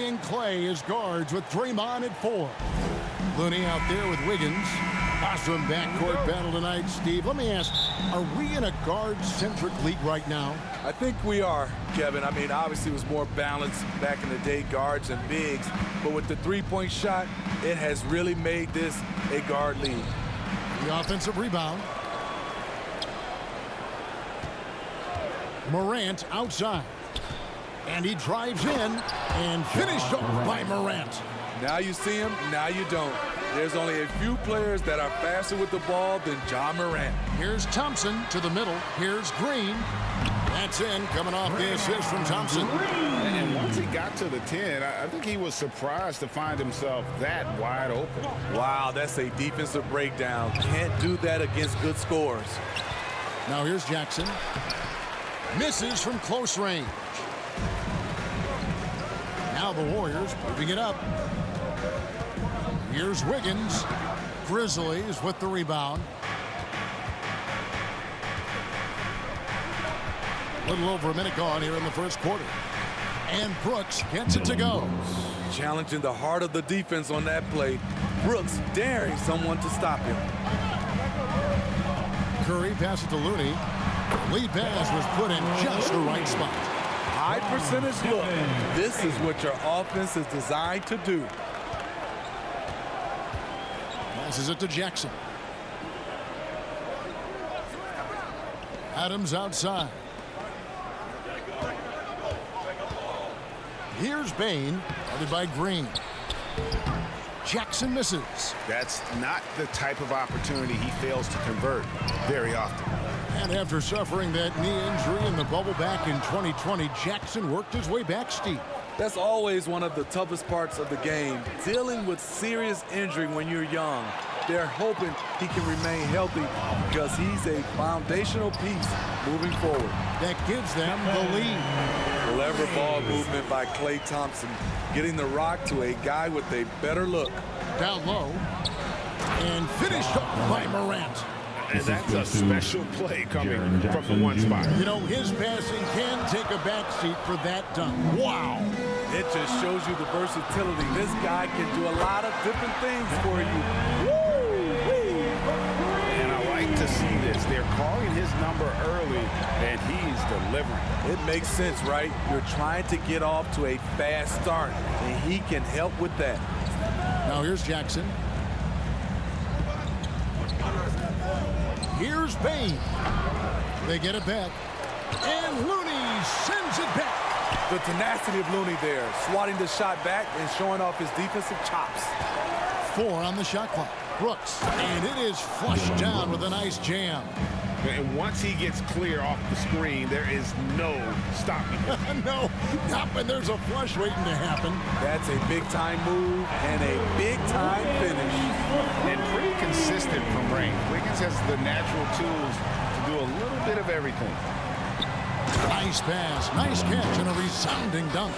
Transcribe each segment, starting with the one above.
Curry and Clay as guards with Draymond at 4. Looney out there with Wiggins. Awesome backcourt battle tonight, Steve. Let me ask, are we in a guard-centric league right now? I think we are, Kevin. I mean, obviously it was more balanced back in the day, guards and bigs. But with the three-point shot, it has really made this a guard league. The offensive rebound. Morant outside. And he drives in and finished off by Morant. Now you see him, now you don't. There's only a few players that are faster with the ball than Ja Morant. Here's Thompson to the middle. Here's Green. That's in, coming off the assist from Thompson. And once he got to the 10, I think he was surprised to find himself that wide open. Wow, that's a defensive breakdown. Can't do that against good scores. Now here's Jackson. Misses from close range. Now the Warriors moving it up. Here's Wiggins. Grizzlies with the rebound. A little over a minute gone here in the first quarter. And Brooks gets it to go. Challenging the heart of the defense on that play. Brooks daring someone to stop him. Curry passes to Looney. Lead pass was put in just the right spot. High percentage look. This is what your offense is designed to do. Passes it to Jackson. Adams outside. Here's Bain, guarded by Green. Jackson misses. That's not the type of opportunity he fails to convert very often. And after suffering that knee injury in the bubble back in 2020, Jackson worked his way back steep. That's always one of the toughest parts of the game, dealing with serious injury when you're young. They're hoping he can remain healthy because he's a foundational piece moving forward. That gives them the lead. Clever ball movement by Klay Thompson, getting the rock to a guy with a better look. Down low. And finished off by Morant. And that's a special play coming from the one spot. You know, his passing can take a backseat for that dunk. Wow. It just shows you the versatility. This guy can do a lot of different things for you. Woo-wee. And I like to see this. They're calling his number early, and he's delivering. It makes sense, right? You're trying to get off to a fast start, and he can help with that. Now here's Jackson. Here's Bain. They get it back. And Looney sends it back. The tenacity of Looney there, swatting the shot back and showing off his defensive chops. 4 on the shot clock. Brooks. And it is flushed down with a nice jam. And once he gets clear off the screen, there is no stopping him. No, not when there's a flush waiting to happen. That's a big-time move and a big-time finish. And pretty consistent from range. Wiggins has the natural tools to do a little bit of everything. Nice pass, nice catch, and a resounding dunk.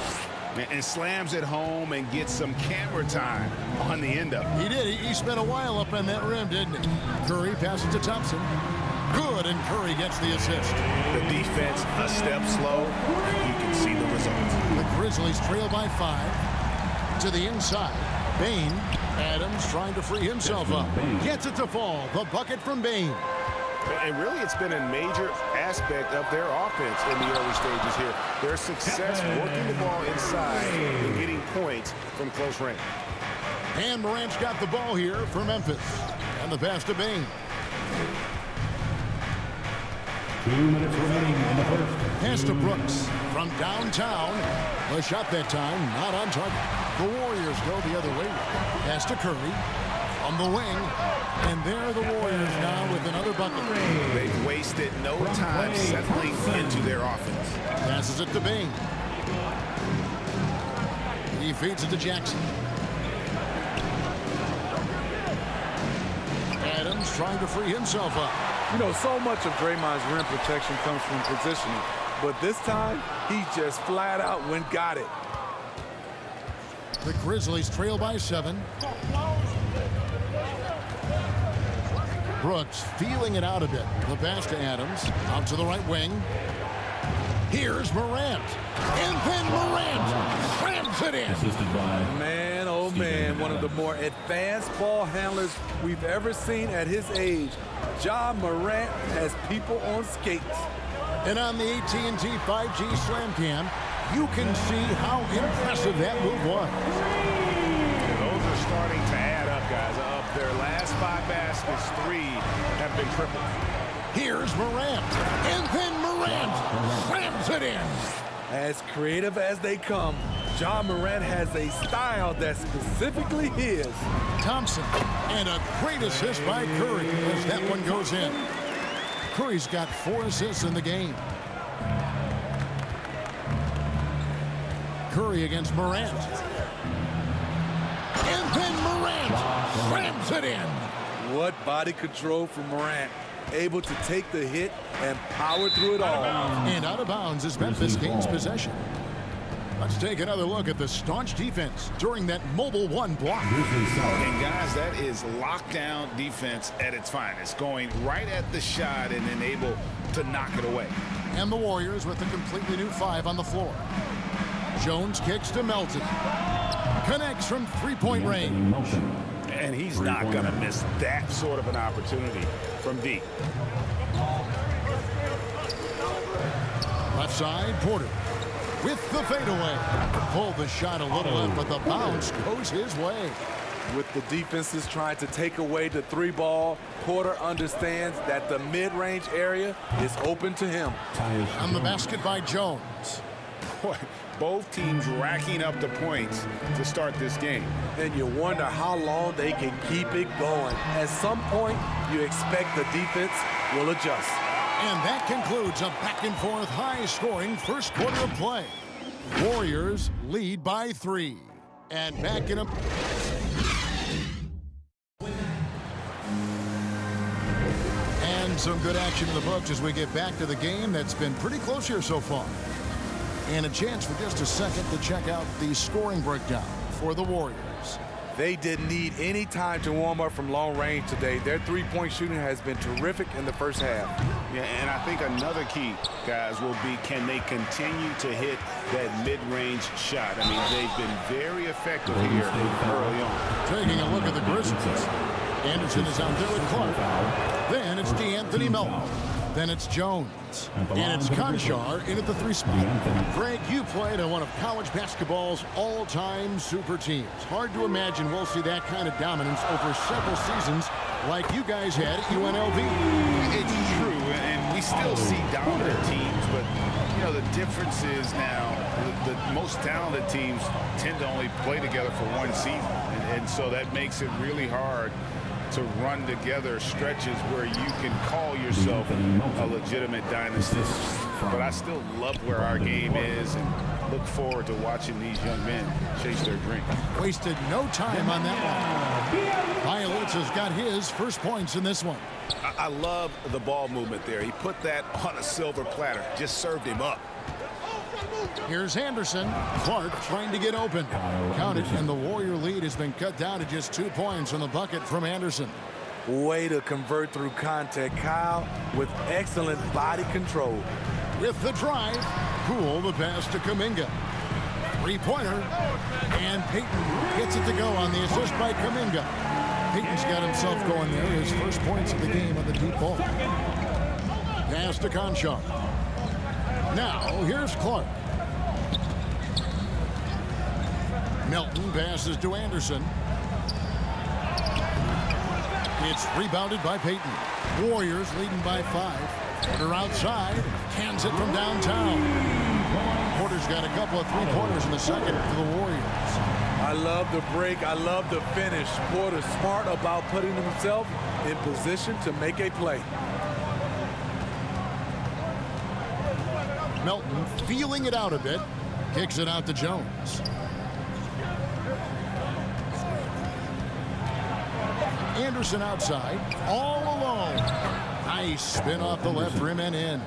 And slams it home and gets some camera time on the end of it. He did. He spent a while up on that rim, didn't he? Curry passes to Thompson. Good, and Curry gets the assist. The defense a step slow, and you can see the results. The Grizzlies trail by 5. To the inside. Bain. Adams trying to free himself up. Gets it to fall. The bucket from Bain. And really, it's been a major aspect of their offense in the early stages here. Their success working the ball inside and getting points from close range. And Morant's got the ball here for Memphis. And the pass to Bain. 2 minutes remaining in the first. Pass to Brooks from downtown. The shot that time not on target. The Warriors go the other way. Pass to Curry on the wing. And there the Warriors now with another bucket. They've wasted no time settling into their offense. Passes it to Bain. He feeds it to Jackson. Adams trying to free himself up. You know, so much of Draymond's rim protection comes from positioning, but this time he just flat out got it. The Grizzlies trail by 7. Brooks feeling it out a bit. The pass to Adams. Out to the right wing. Here's Morant. And then Morant slams it in. Assisted by Man, oh man, one of the more advanced ball handlers we've ever seen at his age. Ja Morant has people on skates. And on the AT&T 5G Slam Cam, you can see how impressive that move was. Those are starting to add up, guys. Of their last 5 baskets, 3 have been tripled. Here's Morant. And then Morant slams it in. As creative as they come, Ja Morant has a style that's specifically his. Thompson. And a great assist by Curry as that one goes in. Curry's got 4 assists in the game. Curry against Morant. And then Morant slams it in. What body control from Morant. Able to take the hit and power through it all. And out of bounds as Memphis gains possession. Let's take another look at the staunch defense during that mobile 1 block. And guys, that is lockdown defense at its finest. Going right at the shot and then able to knock it away. And the Warriors with a completely new 5 on the floor. Jones kicks to Melton. Connects from 3-point range. And he's not going to miss that sort of an opportunity from deep. Left side, Porter with the fadeaway. Pulled the shot a little up, but the bounce goes his way. With the defenses trying to take away the 3 ball, Porter understands that the mid-range area is open to him. On the basket by Jones. Boy, both teams racking up the points to start this game. And you wonder how long they can keep it going. At some point, you expect the defense will adjust. And that concludes a back-and-forth high-scoring first quarter of play. Warriors lead by 3. And back in a... And some good action in the books as we get back to the game that's been pretty close here so far. And a chance for just a second to check out the scoring breakdown for the Warriors. They didn't need any time to warm up from long range today. Their 3-point shooting has been terrific in the first half. Yeah, and I think another key, guys, will be can they continue to hit that mid-range shot? I mean, they've been very effective here early on. Taking a look at the Grizzlies. Anderson is out there with Clark. Then it's DeAnthony Melton. Then it's Jones. And it's Conchar in at the 3 spot. Greg, you played on one of college basketball's all-time super teams. Hard to imagine we'll see that kind of dominance over several seasons like you guys had at UNLV. It's true, and we still see dominant teams, but, you know, the difference is now the most talented teams tend to only play together for 1 season. And so that makes it really hard to run together stretches where you can call yourself a legitimate dynasty. But I still love where our game is and look forward to watching these young men chase their dream. Wasted no time on that one. Violets has got his first points in this one. I love the ball movement there. He put that on a silver platter, just served him up. Here's Anderson. Clark trying to get open. Counted, and the Warrior lead has been cut down to just 2 points on the bucket from Anderson. Way to convert through contact, Kyle, with excellent body control. With the drive, Poole the pass to Kuminga. 3-pointer, and Payton gets it to go on the assist by Kuminga. Payton's got himself going there. His first points of the game on the deep ball. Pass to Conchar. Now, here's Clark. Melton passes to Anderson. It's rebounded by Payton. Warriors leading by 5. Porter outside. Cans it from downtown. Porter's got a couple of 3-pointers in the second for the Warriors. I love the break. I love the finish. Porter smart about putting himself in position to make a play. Melton feeling it out a bit. Kicks it out to Jones. Anderson outside, all alone. Nice spin off the left rim and in.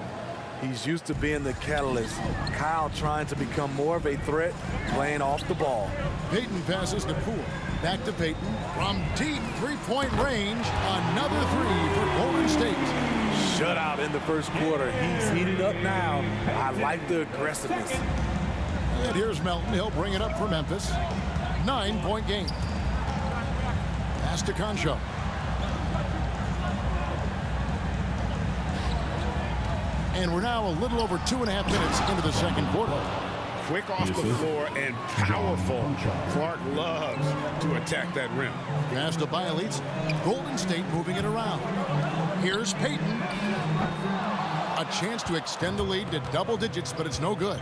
He's used to being the catalyst. Kyle trying to become more of a threat, playing off the ball. Payton passes to Poole. Back to Payton. From deep three-point range, another three for Golden State. Shutout in the first quarter. He's heated up now. I like the aggressiveness. And here's Melton. He'll bring it up for Memphis. 9-point game. Pass to Concho. And we're now a little over 2.5 minutes into the second quarter. Quick off the floor and powerful. Clark loves to attack that rim. Pass to Bielitz. Golden State moving it around. Here's Payton. A chance to extend the lead to double digits, but it's no good.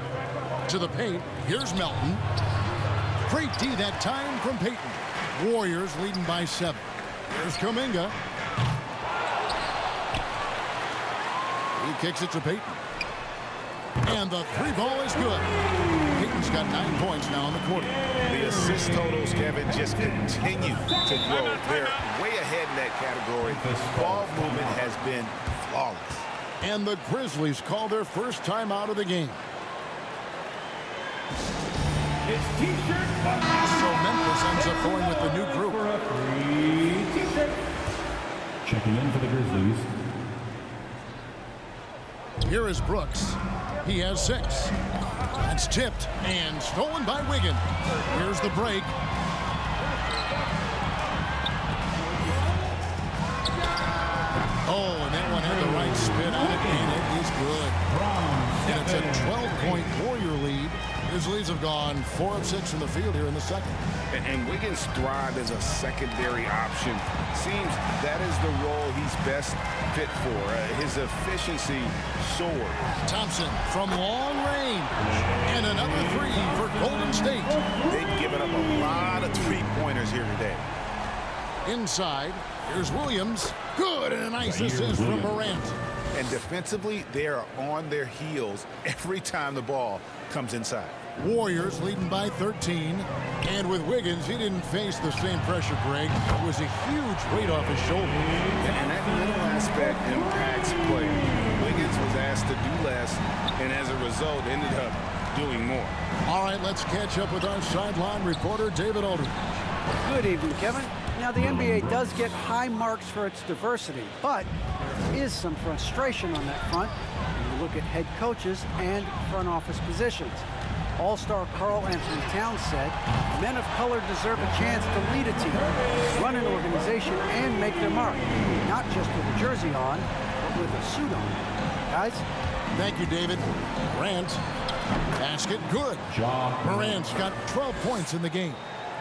To the paint. Here's Melton. Great D that time from Payton. Warriors leading by 7. Here's Kuminga. He kicks it to Payton. And the three ball is good. Payton's got 9 points now in the quarter. The assist totals, Kevin, just continue to grow. They're way ahead in that category. Ball movement has been flawless. And the Grizzlies call their first time out of the game. So Memphis ends up going with the new group. Checking in for the Grizzlies. Here is Brooks. He has 6. It's tipped and stolen by Wiggins. Here's the break. Oh, and that one had the right spin on it, and it is good. And it's a 12-point Warrior lead. Grizzlies have gone 4 of 6 from the field here in the second. And Wiggins thrived as a secondary option. Seems that is the role he's best fit for. His efficiency soared. Thompson from long range. And another three for Golden State. They've given up a lot of three-pointers here today. Inside, here's Williams. Good, and a nice assist from Morant. And defensively, they are on their heels every time the ball comes inside. Warriors leading by 13. And with Wiggins, he didn't face the same pressure, Greg. It was a huge weight off his shoulder. And that little aspect impacts play. Wiggins was asked to do less, and as a result, ended up doing more. All right, let's catch up with our sideline reporter, David Aldridge. Good evening, Kevin. Now, the NBA does get high marks for its diversity, but there is some frustration on that front when you look at head coaches and front office positions. All-star Karl Anthony Towns said, men of color deserve a chance to lead a team, run an organization, and make their mark, not just with a jersey on, but with a suit on. Guys? Thank you, David. Morant. Basket good. Morant's got 12 points in the game.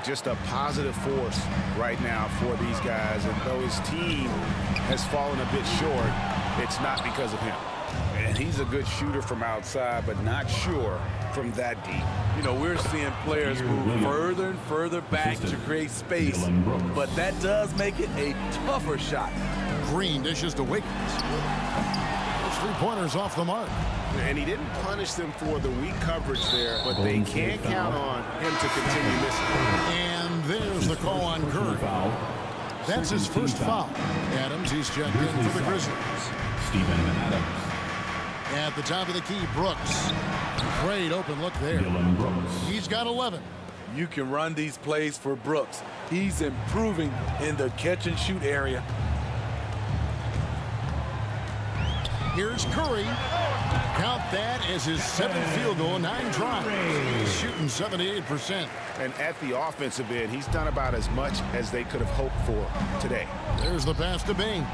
Just a positive force right now for these guys. And though his team has fallen a bit short, it's not because of him. And he's a good shooter from outside, but not sure from that deep. You know, we're seeing players move further and further back to create space, but that does make it a tougher shot. Green dishes to Wiggins. Those three-pointers off the mark. And he didn't punish them for the weak coverage there, but they can't count on him to continue missing. And there's the call on Curry. That's his first foul. Adams, he's checked in for the Grizzlies. Steven Adams. At the top of the key, Brooks. Great open look there. Dylan Brooks. He's got 11. You can run these plays for Brooks. He's improving in the catch-and-shoot area. Here's Curry. Count that as his 7th field goal, 9 tries. He's shooting 78%. And at the offensive end, he's done about as much as they could have hoped for today. There's the pass to Bing.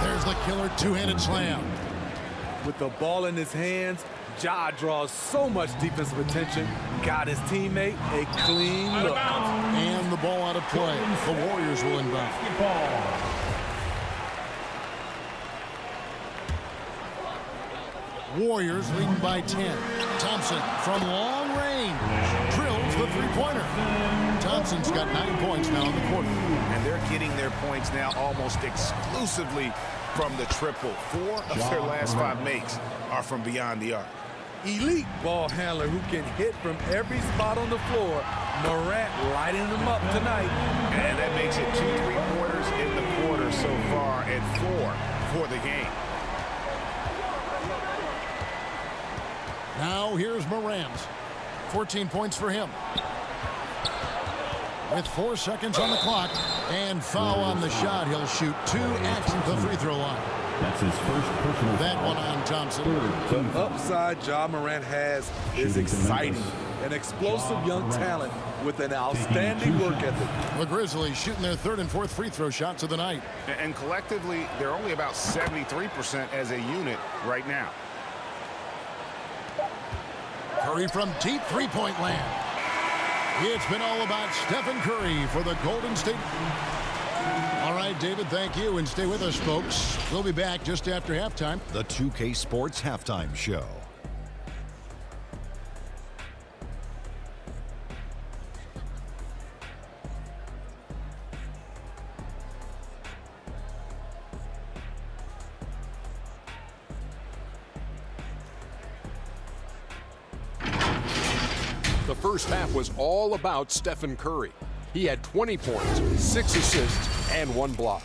There's the killer two-handed slam. With the ball in his hands, Ja draws so much defensive attention. Got his teammate a clean look. And the ball out of play. The Warriors will inbound. Warriors leading by 10. Thompson from long range drills the three-pointer. Thompson's got 9 points now in the quarter. And they're getting their points now almost exclusively from the triple. 4 of their last 5 makes are from beyond the arc. Elite ball handler who can hit from every spot on the floor. Morant lighting them up tonight. And that makes it 2 3-pointers in the quarter so far and 4 for the game. Now here's Morant. 14 points for him. With 4 seconds on the clock and foul on the shot, he'll shoot 2 at the free throw line. That's his first personal That foul. one on Thompson. The upside Ja Morant has is exciting. An explosive young talent with an outstanding work ethic. The Grizzlies shooting their 3rd and 4th free throw shots of the night. And collectively, they're only about 73% as a unit right now. Curry from deep three-point land. It's been all about Stephen Curry for the Golden State. All right, David, thank you, and stay with us, folks. We'll be back just after halftime. The 2K Sports Halftime Show. The first half was all about Stephen Curry. He had 20 points, 6 assists, and 1 block.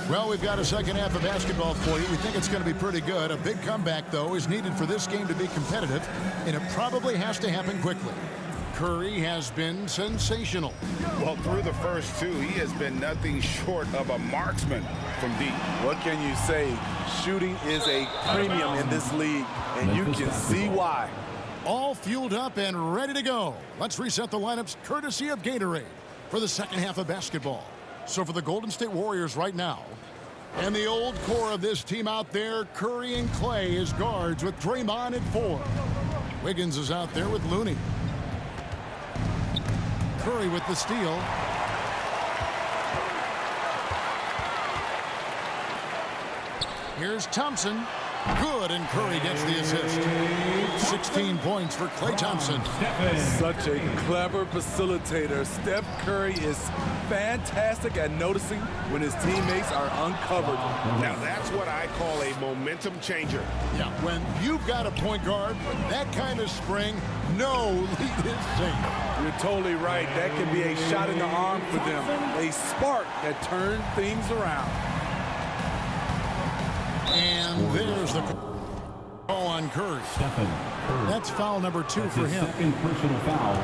Well, we've got a second half of basketball for you. We think it's going to be pretty good. A big comeback, though, is needed for this game to be competitive, and it probably has to happen quickly. Curry has been sensational. Well, through the first 2, he has been nothing short of a marksman from deep. What can you say? Shooting is a premium in this league, and you can see why. All fueled up and ready to go. Let's reset the lineups courtesy of Gatorade for the second half of basketball. So for the Golden State Warriors right now, and the old core of this team out there, Curry and Clay as guards with Draymond at 4. Wiggins is out there with Looney. Curry with the steal. Here's Thompson. Good, and Curry gets the assist. 16 points for Klay Thompson. Such a clever facilitator. Steph Curry is fantastic at noticing when his teammates are uncovered. Now, that's what I call a momentum changer. Yeah, when you've got a point guard with that kind of spring, no lead is safe. You're totally right. That can be a shot in the arm for them. A spark that turns things around. And there's the call on Curry. Stephen Curry. That's foul number 2 That's for his him. second personal foul.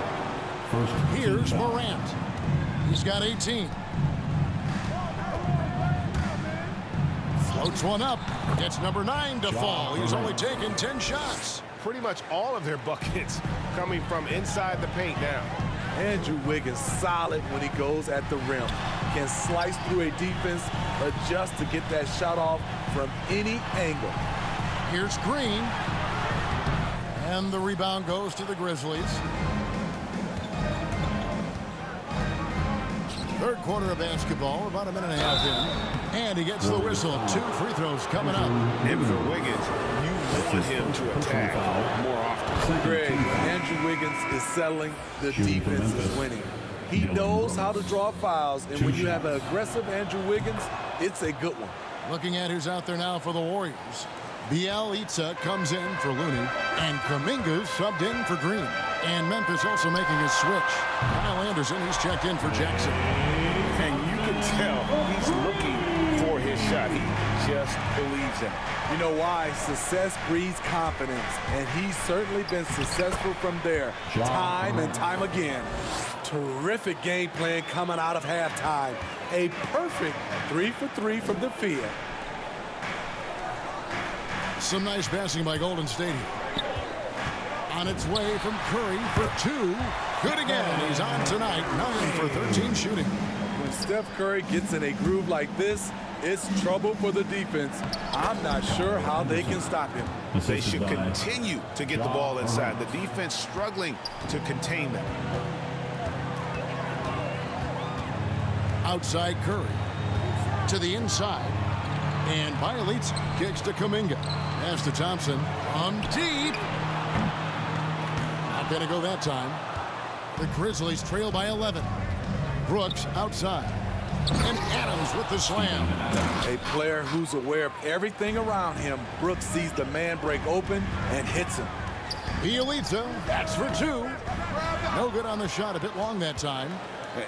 First team Here's foul. Morant. He's got 18. Floats one up. Gets number 9 to fall. He's only taken 10 shots. Pretty much all of their buckets coming from inside the paint now. Andrew Wiggins solid when he goes at the rim. Can slice through a defense, adjust to get that shot off from any angle. Here's Green. And the rebound goes to the Grizzlies. Third quarter of basketball, about a minute and a half in. And he gets the whistle. 2 free throws coming up. And for Wiggins, you want him to attack more often. Greg, Andrew Wiggins is settling. The defense is winning. He knows how to draw fouls, and when you have an aggressive Andrew Wiggins, it's a good one. Looking at who's out there now for the Warriors. Bielitsa comes in for Looney, and Kuminga's subbed in for Green. And Memphis also making his switch. Kyle Anderson, he's checked in for Jackson. And you can tell he's looking for his shot. He just believes in it. You know why? Success breeds confidence, and he's certainly been successful from there time and time again. Terrific game plan coming out of halftime. A perfect 3 for 3 from the field. Some nice passing by Golden State. On its way from Curry for 2. Good again. He's on tonight. 9 for 13 shooting. When Steph Curry gets in a groove like this, it's trouble for the defense. I'm not sure how they can stop him. They should continue to get the ball inside. The defense struggling to contain them. Outside Curry. To the inside. And Bielitsa kicks to Kuminga. Pass to Thompson. From deep. Not going to go that time. The Grizzlies trail by 11. Brooks outside. And Adams with the slam. A player who's aware of everything around him. Brooks sees the man break open and hits him. Bielitsa, that's for two. No good on the shot, a bit long that time.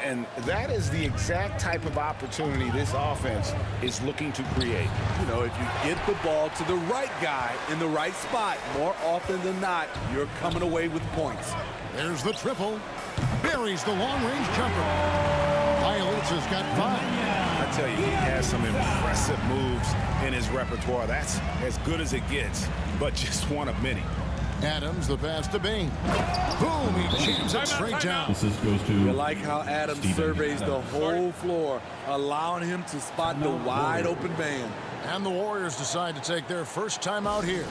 And that is the exact type of opportunity this offense is looking to create. You know, if you get the ball to the right guy in the right spot, more often than not, you're coming away with points. There's the triple. Buries the long-range jumper. Bielitsa's got 5. I tell you, he has some impressive moves in his repertoire. That's as good as it gets, but just one of many. Adams, the pass to Bain. Boom, he jams it straight down. Assist goes to You like how Adams Stephen. surveys the whole floor, allowing him to spot the wide open man. And the Warriors decide to take their first time out here.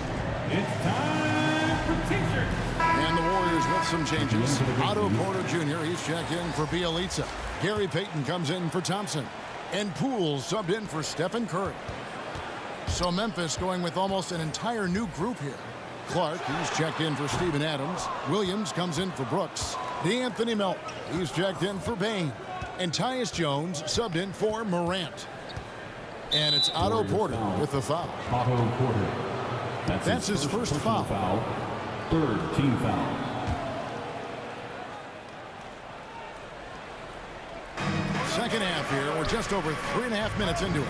It's time for t-shirts. And the Warriors with some changes. Otto Porter Jr., he's checked in for Bielitsa. Gary Payton comes in for Thompson. And Poole subbed in for Stephen Curry. So Memphis going with almost an entire new group here. Clark, he's checked in for Steven Adams. Williams comes in for Brooks. DeAnthony Melton, he's checked in for Bain. And Tyus Jones subbed in for Morant. And it's Otto Porter with the foul. Otto Porter. That's his first foul. Third team foul. Second half here. We're just over 3.5 minutes into it.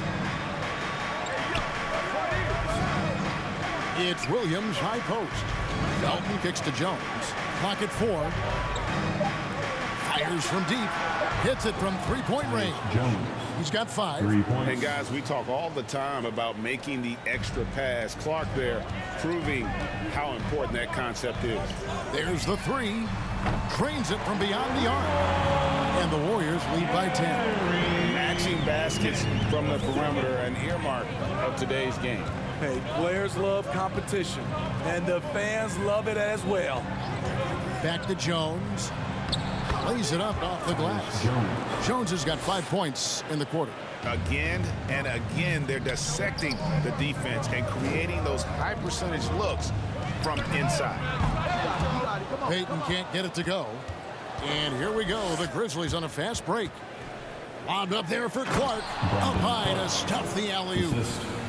It's Williams, high post. Melton kicks to Jones. Clock at 4. Fires from deep. Hits it from three-point range. Jones. He's got 5. 3 points. And guys, we talk all the time about making the extra pass. Clark there proving how important that concept is. There's the 3. Drains it from beyond the arc. And the Warriors lead by 10. Matching baskets from the perimeter, an earmark of today's game. Hey, players love competition, and the fans love it as well. Back to Jones. Lays it up off the glass. Jones has got 5 points in the quarter. Again and again, they're dissecting the defense and creating those high percentage looks from inside. Payton can't get it to go. And here we go. The Grizzlies on a fast break. Wound up there for Clark. Up high to stuff the alley-oop.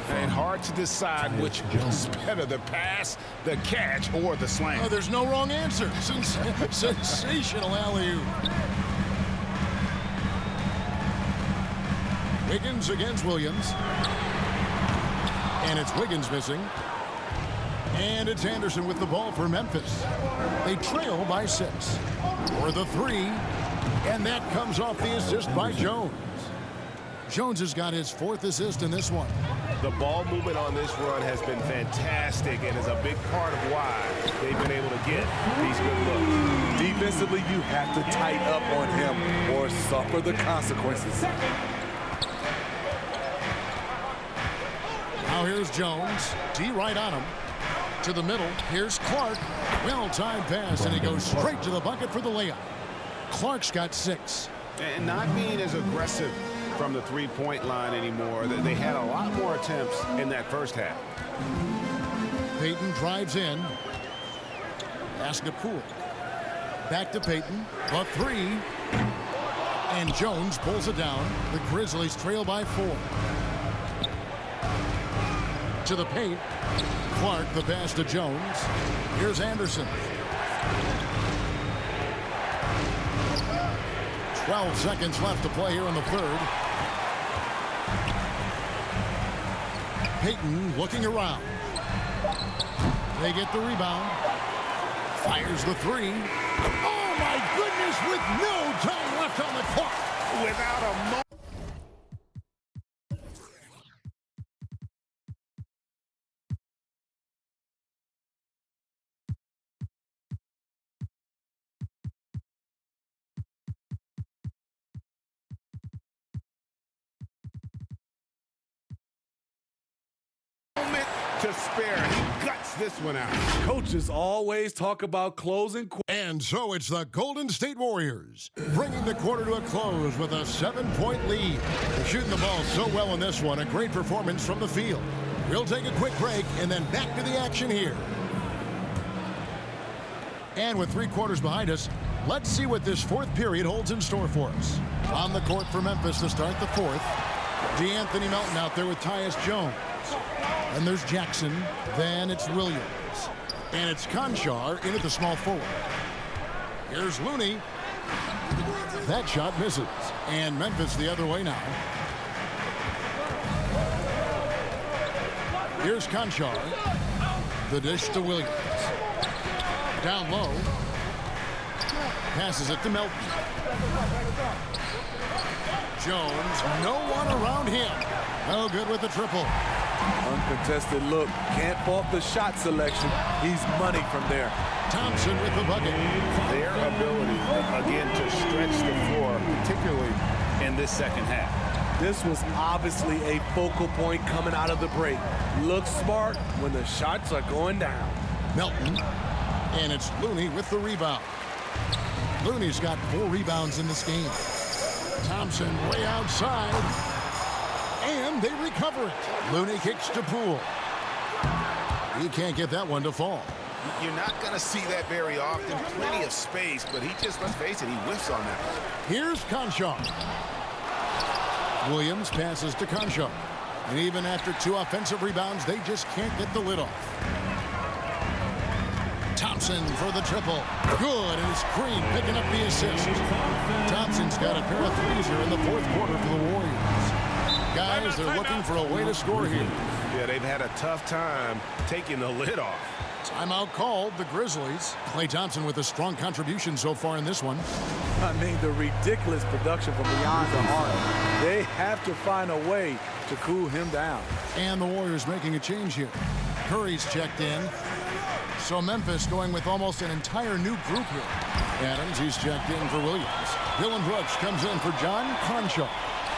And hard to decide which is better, the pass, the catch, or the slam. Oh, there's no wrong answer. Sensational alley-oop. Wiggins against Williams. And it's Wiggins missing. And it's Anderson with the ball for Memphis. They trail by 6. For the 3. And that comes off the assist by Jones. Jones has got his 4th assist in this one. The ball movement on this run has been fantastic and is a big part of why they've been able to get these good looks. Defensively, you have to tighten up on him or suffer the consequences. Now here's Jones. D right on him. To the middle. Here's Clark. Well-timed pass, and he goes straight to the bucket for the layup. Clark's got 6. And not being as aggressive from the three-point line anymore. They had a lot more attempts in that first half. Payton drives in. Pass to Poole. Back to Payton. The 3. And Jones pulls it down. The Grizzlies trail by 4. To the paint. Clark, the pass to Jones. Here's Anderson. 12 seconds left to play here in the 3rd. Payton looking around. They get the rebound. Fires the 3. Oh, my goodness, with no time left on the clock. Without a moment. To spare. He guts this one out. Coaches always talk about closing. And so it's the Golden State Warriors bringing the quarter to a close with a 7-point lead. They're shooting the ball so well in this one. A great performance from the field. We'll take a quick break and then back to the action here. And with 3 quarters behind us, let's see what this 4th period holds in store for us. On the court for Memphis to start the 4th. DeAnthony Melton out there with Tyus Jones. And there's Jackson. Then it's Williams. And it's Conchar in at the small forward. Here's Looney. That shot misses. And Memphis the other way now. Here's Conchar. The dish to Williams. Down low. Passes it to Melton. Jones, no one around him. No good with the triple. Uncontested look. Can't fault the shot selection. He's money from there. Thompson with the bucket. Their ability, again, to stretch the floor, particularly in this second half. This was obviously a focal point coming out of the break. Looks smart when the shots are going down. Melton. And it's Looney with the rebound. Looney's got 4 rebounds in this game. Thompson way outside. And they recover it. Looney kicks to Poole. He can't get that one to fall. You're not going to see that very often. Plenty of space, but he just, let's face it, he whiffs on that. Here's Conchar. Williams passes to Conchar. And even after 2 offensive rebounds, they just can't get the lid off. Thompson for the triple. Good, and it's Green picking up the assist. Thompson's got a pair of threes here in the 4th quarter for the Warriors. Guys, they're looking for a way to score here. Yeah, they've had a tough time taking the lid off. Timeout called, the Grizzlies. Klay Thompson with a strong contribution so far in this one. I mean, the ridiculous production from beyond the arc. They have to find a way to cool him down. And the Warriors making a change here. Curry's checked in. So Memphis going with almost an entire new group here. Adams, he's checked in for Williams. Dylan Brooks comes in for John Conchar.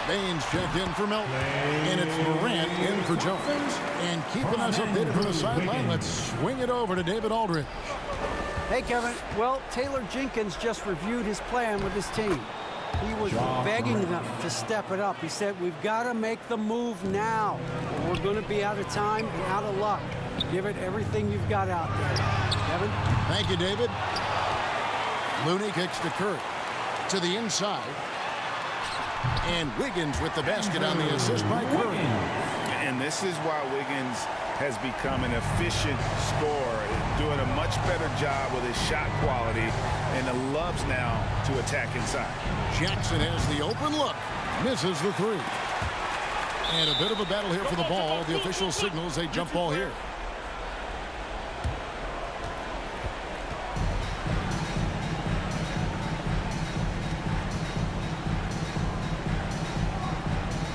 Baines checked in for Melton. And it's Morant in for Jones. And keeping us updated from the sideline, let's swing it over to David Aldridge. Hey, Kevin. Well, Taylor Jenkins just reviewed his plan with his team. He was begging them to step it up. He said, we've got to make the move now. Or we're going to be out of time and out of luck. Give it everything you've got out there. Kevin? Thank you, David. Looney kicks to Curry. To the inside. And Wiggins with the basket on the assist by Curry. And this is why Wiggins has become an efficient scorer, doing a much better job with his shot quality, and loves now to attack inside. Jackson has the open look. Misses the 3. And a bit of a battle here for the ball. The official signals a jump ball here.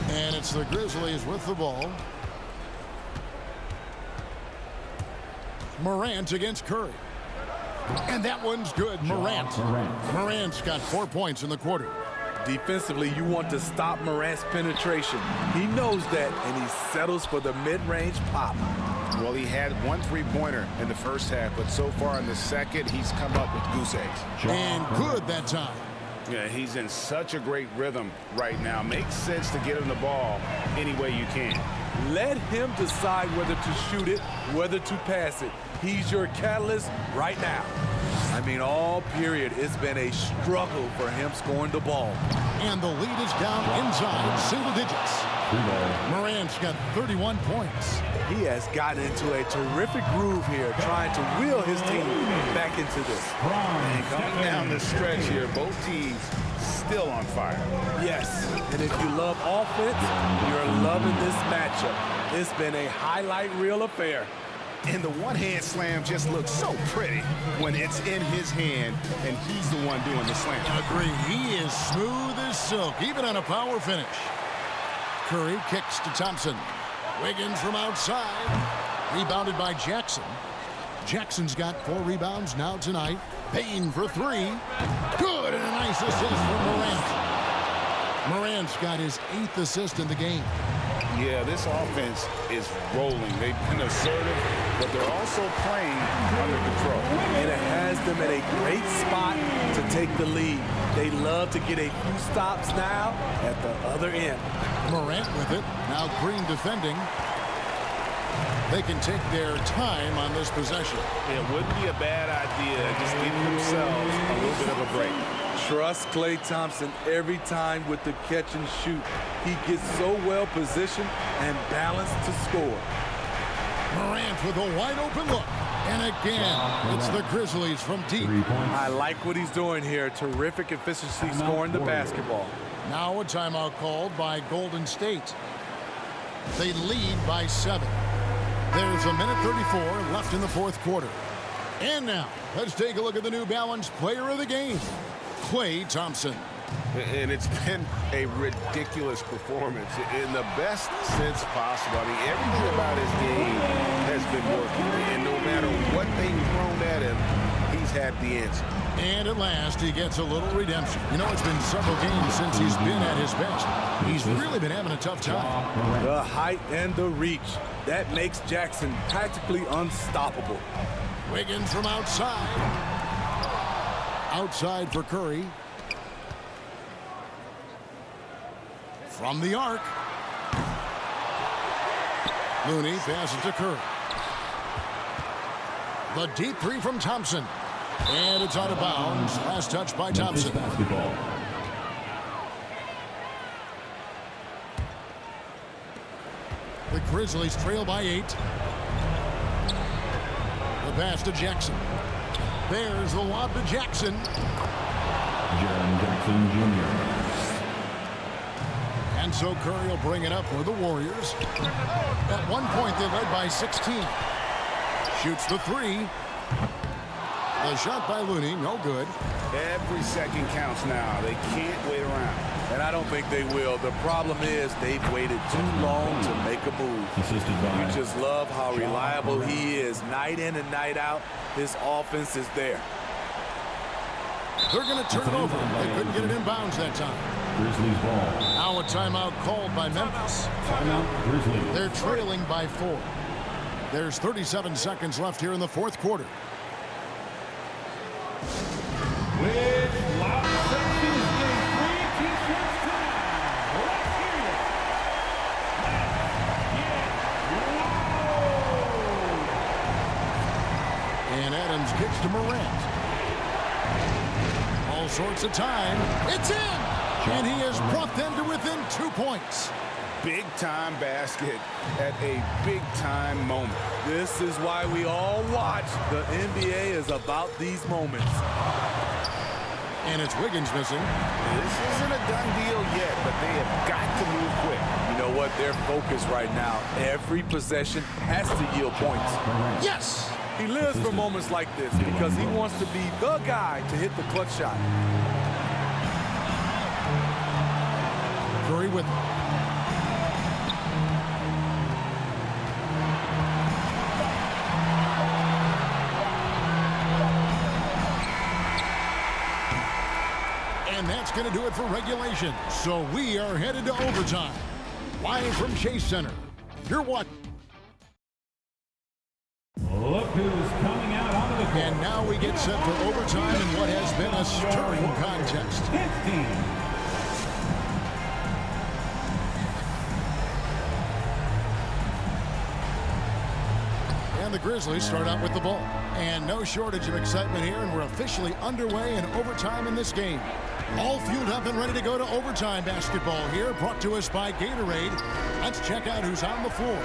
And it's the Grizzlies with the ball. Morant against Curry. And that one's good. Morant's got 4 points in the quarter. Defensively, you want to stop Morant's penetration. He knows that, and he settles for the mid-range pop. Well, he had 1 3-pointer in the first half, but so far in the second, he's come up with goose eggs. And good that time. Yeah, he's in such a great rhythm right now. Makes sense to get him the ball any way you can. Let him decide whether to shoot it, whether to pass it. He's your catalyst right now. I mean, all period, it's been a struggle for him scoring the ball. And the lead is down inside single digits. Morant's got 31 points. He has gotten into a terrific groove here, trying to wheel his team back into this. And coming down the stretch here, both teams still on fire. Yes, and if you love offense, you're loving this matchup. It's been a highlight reel affair. And the one-hand slam just looks so pretty when it's in his hand and he's the one doing the slam. Agree. He is smooth as silk, even on a power finish. Curry kicks to Thompson. Wiggins from outside. Rebounded by Jackson. Jackson's got 4 rebounds now tonight. Payne for 3. Good, and a nice assist from Morant. Morant's got his 8th assist in the game. Yeah, this offense is rolling. They've been assertive, but they're also playing under control. And it has them at a great spot to take the lead. They love to get a few stops now at the other end. Morant with it. Now Green defending. They can take their time on this possession. It wouldn't be a bad idea just giving themselves a little bit of a break. Trust Klay Thompson every time with the catch and shoot. He gets so well positioned and balanced to score. Morant with a wide open look. And again, it's the Grizzlies from deep. I like what he's doing here. Terrific efficiency scoring the basketball. Now a timeout called by Golden State. They lead by 7. There's a minute 34 left in the fourth quarter. And now, let's take a look at the New Balance player of the game, Klay Thompson. And it's been a ridiculous performance in the best sense possible. I mean, everything about his game has been working. And no matter what they've thrown at him, he's had the answer. And at last, he gets a little redemption. You know, it's been several games since he's been at his best. He's really been having a tough time. The height and the reach. That makes Jackson practically unstoppable. Wiggins from outside. Outside for Curry. From the arc. Looney passes to Curry. The deep three from Thompson. And it's out of bounds. Last touch by Thompson. Basketball. The Grizzlies trail by 8. The pass to Jackson. There's the lob to Jackson. Jaren Jackson Jr. And so Curry will bring it up for the Warriors. At one point, they led by 16. Shoots the 3. The shot by Looney, no good. Every second counts now. They can't wait around. And I don't think they will. The problem is they've waited too long to make a move. Assisted by You just love how reliable he is. Night in and night out, his offense is there. They're going to turn it over. They couldn't get it in bounds that time. Grizzlies ball. Now a timeout called by Memphis. Timeout Grizzlies. They're trailing by 4. There's 37 seconds left here in the fourth quarter. With loud sections in 3 T-shirts time. Let's hear it. And Adams kicks to Morant. All sorts of time. It's in! And he has brought them to within 2 points. Big-time basket at a big-time moment. This is why we all watch. The NBA is about these moments. And it's Wiggins missing. This isn't a done deal yet, but they have got to move quick. You know what? They're focused right now. Every possession has to yield points. Yes! He lives for moments like this because he wants to be the guy to hit the clutch shot. Curry with And that's going to do it for regulation. So we are headed to overtime. Live from Chase Center. You're watching. Look who's coming out onto the court. And now we get set for overtime in what has been a stirring contest. 15. And the Grizzlies start out with the ball. And no shortage of excitement here, and we're officially underway in overtime in this game. All fueled up and ready to go to overtime basketball here, brought to us by Gatorade. Let's check out who's on the floor.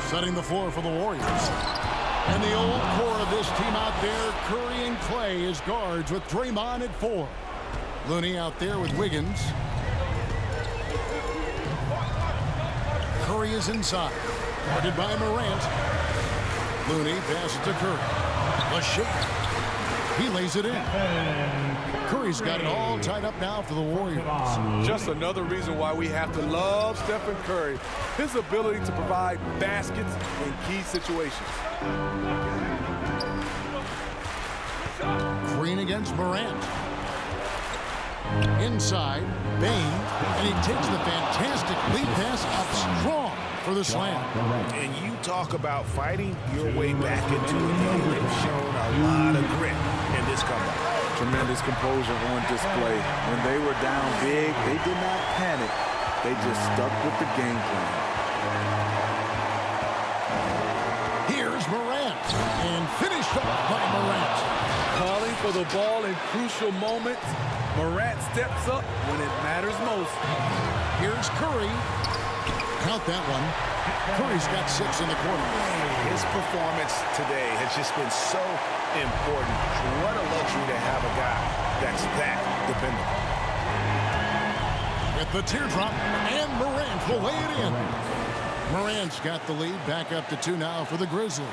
Setting the floor for the Warriors. And the old core of this team out there, Curry and Klay as guards with Draymond at 4. Looney out there with Wiggins. Curry is inside. Guarded by Morant. Looney passes to Curry. The shake. He lays it in. Curry's got it all tied up now for the Warriors. Just another reason why we have to love Stephen Curry. His ability to provide baskets in key situations. Green against Morant. Inside, Bain, and he takes the fantastic lead pass up strong for the slam. And you talk about fighting your way back into it. They've shown a lot of grit in this comeback. Tremendous composure on display. When they were down big, they did not panic. They just stuck with the game plan. Here's Morant, and finished off by Morant. Calling for the ball in crucial moments. Morant steps up when it matters most. Here's Curry. Count that one. Curry's got 6 in the quarter. His performance today has just been so important. What a luxury to have a guy that's that dependable. With the teardrop, and Morant will lay it in. Morant's got the lead, back up to 2 now for the Grizzlies.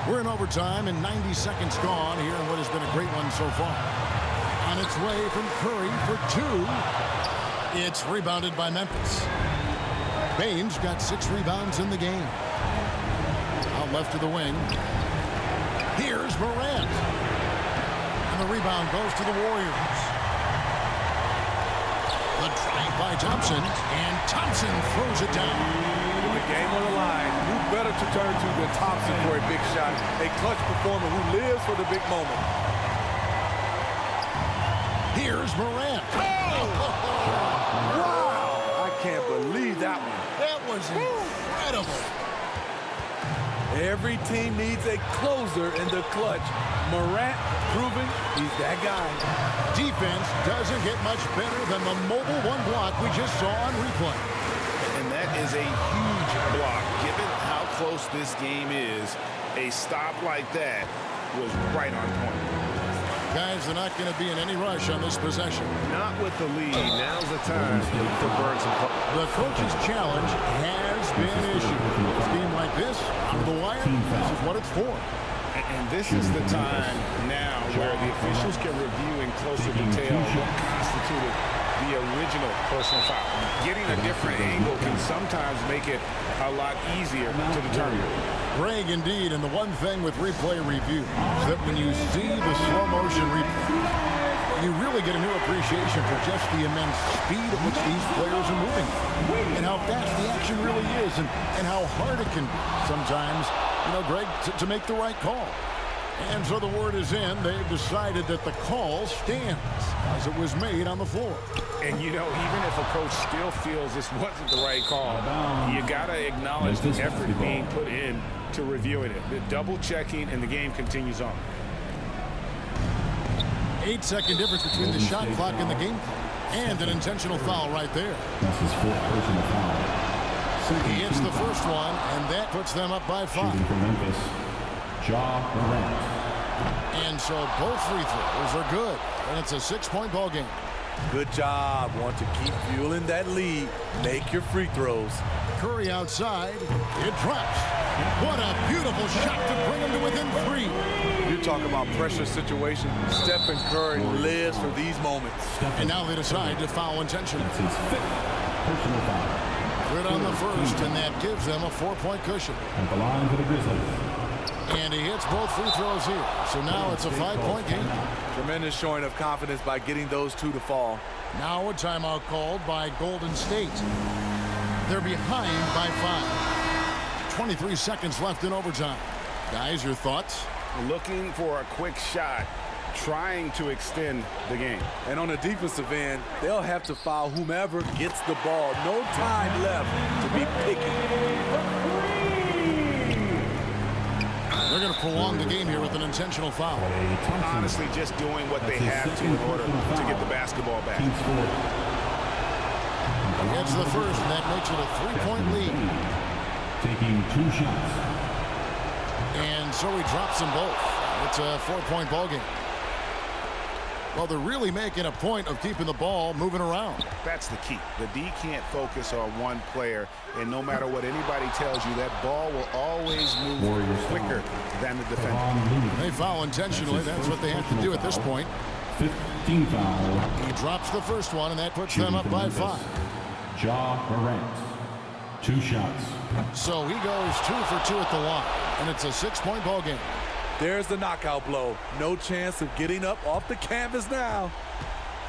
We're in overtime and 90 seconds gone here in what has been a great one so far. On its way from Curry for 2. It's rebounded by Memphis. Baines got 6 rebounds in the game. Out left to the wing. Here's Morant. And the rebound goes to the Warriors. The drive by Thompson, and Thompson throws it down. With the game on the line, who better to turn to than Thompson for a big shot? A clutch performer who lives for the big moment. Here's Morant. Wow! I can't believe that one. That was incredible. Every team needs a closer in the clutch. Morant proving he's that guy. Defense doesn't get much better than the mobile one block we just saw on replay. And that is a huge block. Given how close this game is, a stop like that was right on point. Guys, they're not going to be in any rush on this possession. Not with the lead. Now's the time to burn some. The coach's challenge has been issued. A game like this, on the wire, this is what it's for. And this is the time now where the officials can review in closer detail what constituted the original personal foul. Getting a different angle can sometimes make it a lot easier to determine. Greg, indeed, and the one thing with replay review is that when you see the slow motion replay, you really get a new appreciation for just the immense speed at which these players are moving and how fast the action really is and how hard it can sometimes, Greg, to make the right call. And so the word is in. They've decided that the call stands as it was made on the floor. And, even if a coach still feels this wasn't the right call, you got to acknowledge the effort being put in to reviewing it. The double checking, and the game continues on. 8-second difference between the shot clock and the game clock. And an intentional foul right there. That's his 4th personal foul. He hits the first one, and that puts them up by 5. Shooting for Memphis, Morant. And so both free throws are good, and it's a 6-point ball game. Good job. Want to keep fueling that lead. Make your free throws. Curry outside. It drops. What a beautiful shot to bring him to within 3. You're talking about pressure situation. Stephen Curry lives for these moments. And now they decide to foul intentionally. That's his 5th personal foul. Good on the first, and that gives them a 4-point cushion. At the line for the Grizzlies. And he hits both free throws here. So now it's a 5-point game. Tremendous showing of confidence by getting those 2 to fall. Now a timeout called by Golden State. They're behind by 5. 23 seconds left in overtime. Guys, your thoughts? Looking for a quick shot, trying to extend the game. And on the defensive end, they'll have to foul whomever gets the ball. No time left to be picky. They're going to prolong the game here with an intentional foul. Honestly, just doing what they have to in order to get the basketball back. Gets the first, and that makes it a 3-point lead. Taking 2 shots. And so he drops them both. It's a 4-point ball game. Well, they're really making a point of keeping the ball moving around. That's the key. The D can't focus on one player, and no matter what anybody tells you, that ball will always move quicker than the defender. They foul intentionally. That's what they have to do at this point. 15 foul. He drops the first one, and that puts them up by 5. Morant. 2 shots. So he goes 2 for 2 at the line, and it's a 6-point ball game. There's the knockout blow. No chance of getting up off the canvas now.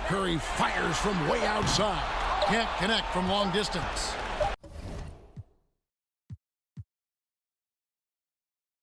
Curry fires from way outside. Can't connect from long distance.